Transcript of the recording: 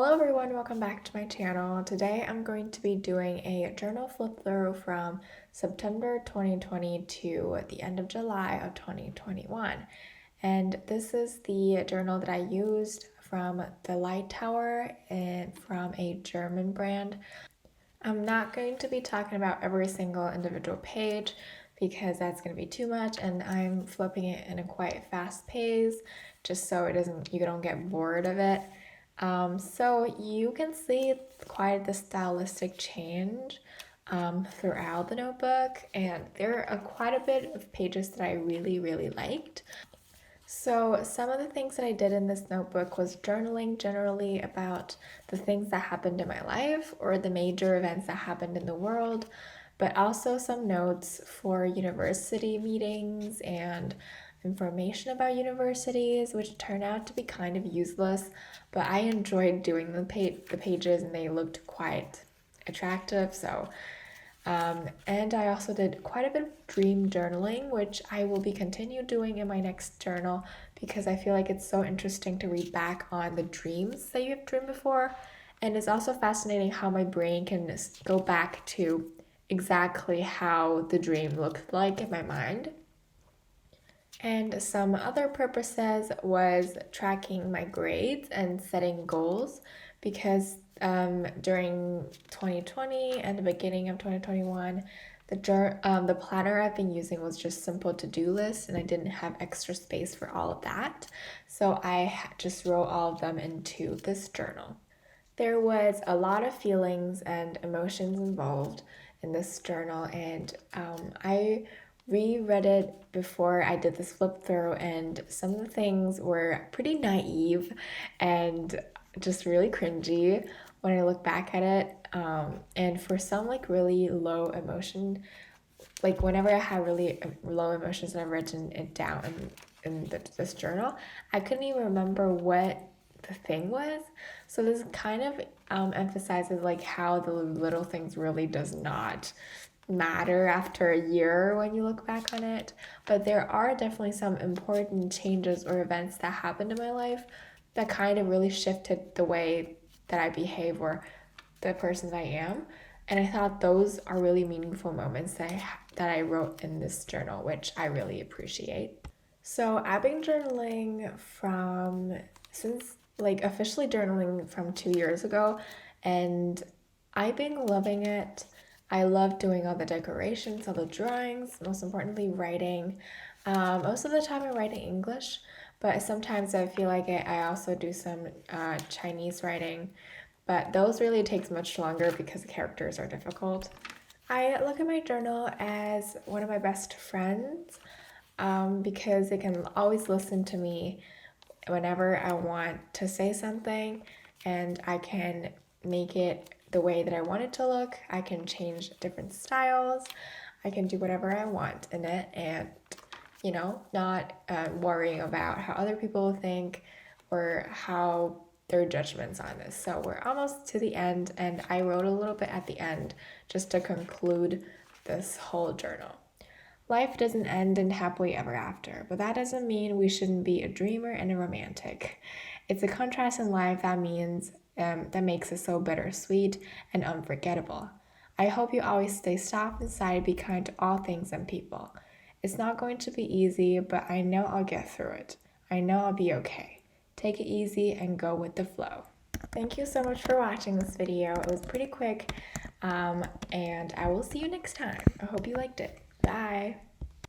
Hello everyone, welcome back to my channel. Today I'm going to be doing a journal flip through from September 2020 to the end of July of 2021. And this is the journal that I used from the Light Tower and from a German brand. I'm not going to be talking about every single individual page because that's going to be too much, and I'm flipping it in a quite fast pace just so you don't get bored of it. So you can see quite the stylistic change throughout the notebook, and there are quite a bit of pages that I really liked. So some of the things that I did in this notebook was journaling generally about the things that happened in my life or the major events that happened in the world, but also some notes for university meetings and information about universities, which turned out to be kind of useless, but I enjoyed doing the pages and they looked quite attractive. And I also did quite a bit of dream journaling, which I will be continue doing in my next journal because I feel like it's so interesting to read back on the dreams that you have dreamed before. And it's also fascinating how my brain can go back to exactly how the dream looked like in my mind. And some other purposes was tracking my grades and setting goals because during 2020 and the beginning of 2021, the planner I've been using was just simple to-do lists and I didn't have extra space for all of that. So I just wrote all of them into this journal. There was a lot of feelings and emotions involved in this journal, and I reread it before I did this flip through, and some of the things were pretty naive and just really cringy when I look back at it. And for some really low emotion, whenever I had really low emotions and I've written it down in this journal, I couldn't even remember what the thing was. So this kind of emphasizes how the little things really does not matter after a year when you look back on it. But there are definitely some important changes or events that happened in my life that kind of really shifted the way that I behave or the person that I am. And I thought those are really meaningful moments that I wrote in this journal, which I really appreciate. So I've been journaling officially journaling from 2 years ago, and I've been loving it. I love doing all the decorations, all the drawings, most importantly writing. Most of the time I write in English, but sometimes I feel like I also do some Chinese writing, but those really takes much longer because the characters are difficult. I look at my journal as one of my best friends because they can always listen to me whenever I want to say something, and I can make it the way that I want it to look. I can change different styles. I can do whatever I want in it, and not worrying about how other people will think or how their judgments on this. So we're almost to the end, and I wrote a little bit at the end just to conclude this whole journal. Life doesn't end in happily ever after, but that doesn't mean we shouldn't be a dreamer and a romantic. It's a contrast in life that makes it so bittersweet and unforgettable. I hope you always stay soft inside and be kind to all things and people. It's not going to be easy, but I know I'll get through it. I know I'll be okay. Take it easy and go with the flow. Thank you so much for watching this video. It was pretty quick, and I will see you next time. I hope you liked it. Bye!